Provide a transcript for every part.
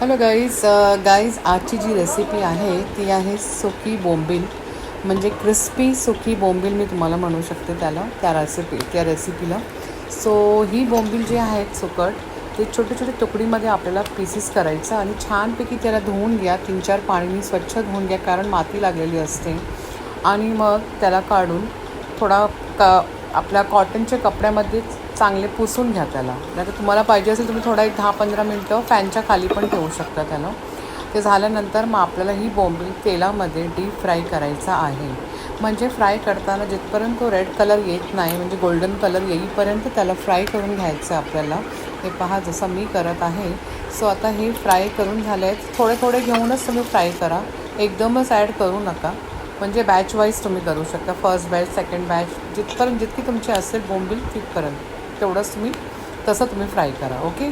Hello guys आजची जी recipe आहे ती आहे सुकी बोंबील, म्हणजे क्रिस्पी सुकी बोंबील मी तुम्हाला म्हणू शकते त्या रेसिपीला. सो ही बोंबील जी आहेत सुकट, ते छोटे छोटे तुकडीमध्ये आपल्याला पीसेस करायचं आणि छानपैकी त्याला धुवून घ्या. 3-4 पाणीनी स्वच्छ धुवून घ्या, कारण माती लागलेली असते. आणि मग त्याला काढून थोडा आपल्या कॉटनच्या कपड्यामध्ये चांगले पुसून घ्या त्याला. नाही तर तुम्हाला पाहिजे असेल तुम्ही थोडा एक 10-15 मिनटं फॅनच्या खाली पण ठेवू शकता त्याला. ते झाल्यानंतर मग आपल्याला ही बोंबील तेलामध्ये डीप फ्राय करायचा आहे. म्हणजे फ्राय करताना जिथपर्यंत तो रेड कलर येत नाही, म्हणजे गोल्डन कलर येईपर्यंत त्याला फ्राय करून घ्यायचं आपल्याला. हे पहा जसं मी करत आहे. सो आता हे फ्राय करून झाले आहेत. थोडे थोडे घेऊनच तुम्ही फ्राय करा, एकदमच ॲड करू नका. म्हणजे बॅच वाईज तुम्ही करू शकता, फर्स्ट बॅच, सेकंड बॅच, जितकी तुमची असेल बोंबील तिथपर्यंत तेवढंच तसं तुम्ही फ्राय करा. ओके.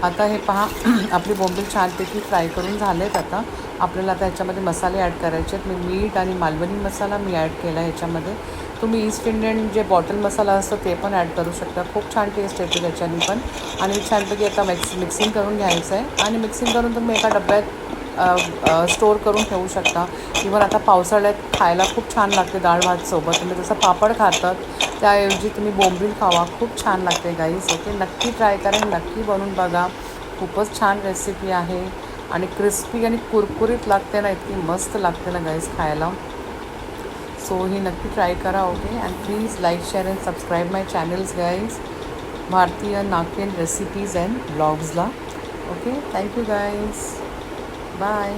आता हे पहा आपली बोंबील छानपैकी फ्राय करून झालेत. आता आपल्याला ह्याच्यामध्ये मसाले ॲड करायचे आहेत. मी मीठ आणि मालवणी मसाला ॲड केला ह्याच्यामध्ये. तुम्ही ईस्ट इंडियन जे बॉटल मसाला असतो ते पण ॲड करू शकता. खूप छान टेस्ट येते त्याच्याने पण. आणि छानपैकी आता मिक्सिंग करून घ्यायचं आहे. आणि मिक्सिंग करून तुम्ही एका डब्यात स्टोअर करून ठेवू शकता. इव्हन आता पावसाळ्यात खायला खूप छान लागते डाळ भातसोबत. तुम्ही जसं पापड खातात त्याऐवजी तुम्ही बोंबील खावा, खूप छान लागते गाईस. ओके, नक्की ट्राय करा, नक्की बनवून बघा. खूपच छान रेसिपी आहे आणि क्रिस्पी आणि कुरकुरीत लागते ना, इतकी मस्त लागते ना गाईस खायला. सो ही नक्की ट्राय करा. Okay, and please like, share and subscribe my channels guys, भारतीय नागेन रेसिपीज अँड ब्लॉग्सला. Okay, thank you guys, bye.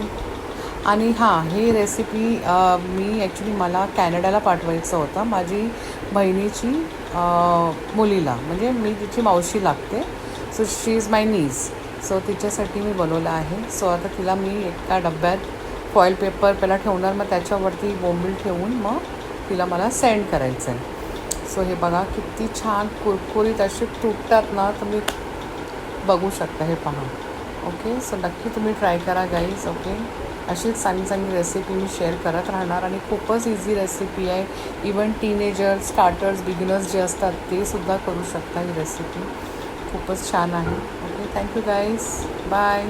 आणि हां, ही रेसिपी मी ॲक्च्युली मला कॅनडाला पाठवायचं होतं माझी बहिणीची मुलीला, म्हणजे मी तिची मावशी लागते. So she is my knees. So तिच्यासाठी मी बनवलं आहे. सो आता तिला मी एका डब्यात फॉईल पेपर पहिला ठेवणार, मग त्याच्यावरती बोंबील ठेवून मग तिला मला सेंड करायचं आहे. सो हे बघा किती छान कुरकुरीत असे तुटतात ना, तुम्ही बघू शकता. हे पहा. ओके, सो नक्की तुम्ही ट्राय करा गाईज. ओके, अशीच चांगली चांगली रेसिपी मी शेअर करत राहणार आणि खूपच इझी रेसिपी आहे. इवन टीनेजर्स, स्टार्टर्स, बिगिनर्स जे असतात ते सुद्धा करू शकता. ही रेसिपी खूपच छान आहे. Okay, thank you guys, bye.